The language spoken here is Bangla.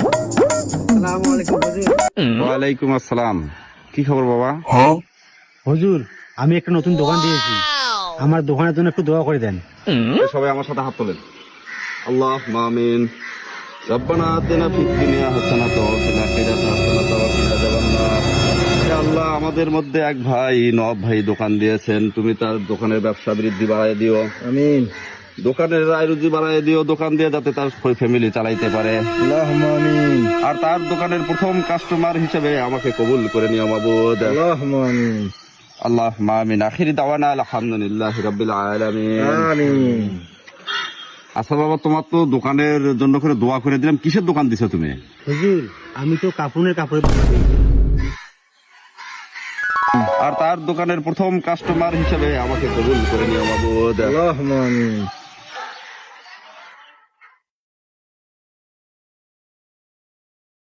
আসসালামু আলাইকুম হুজুর। ওয়ালাইকুম আসসালাম। কি খবর বাবা? হুজুর, আমি একটা নতুন দোকান দিয়েছি, আমার দোকানের জন্য একটু দোয়া করে দেন। সবাই আমার সাথে হাত তোলেন। আল্লাহ আমিন। রব্বানা আতিনা ফিদ দুনিয়া হাসানাতাও ওয়া ফিল আখিরাতি হাসানাতাও ওয়া কিনা আযাবান্নার। হে আল্লাহ, আমাদের মধ্যে এক ভাই নব ভাই দোকান দিয়েছেন, তুমি তার দোকানের ব্যবসা বৃদ্ধি বাড়ায় দিও। আমিন। দোকানের আয় রুজি বাড়ায় দিও, দোকান দিয়ে যাতে তার ফ্যামিলি চালাইতে পারে। আল্লাহুম্মা আমিন। আর তার দোকানের প্রথম কাস্টমার হিসেবে আমাকে কবুল করে নিও মাবুদ। আল্লাহুম্মা আমিন। আল্লাহ আমিন। আখিরি দাওয়ানা আলহামদুলিল্লাহি রাব্বিল আলামিন। আমিন। আচ্ছা বাবা, তোমার তো দোকানের জন্য করে দোয়া করে দিলাম। কিসের দোকান দিছো তুমি? হুজুর, আমি তো কাপড়ের দোকান দিয়েছি। আর তার দোকানের প্রথম কাস্টমার হিসেবে আমাকে কবুল করে নিও মাবুদ। আল্লাহুম্মা আমিন।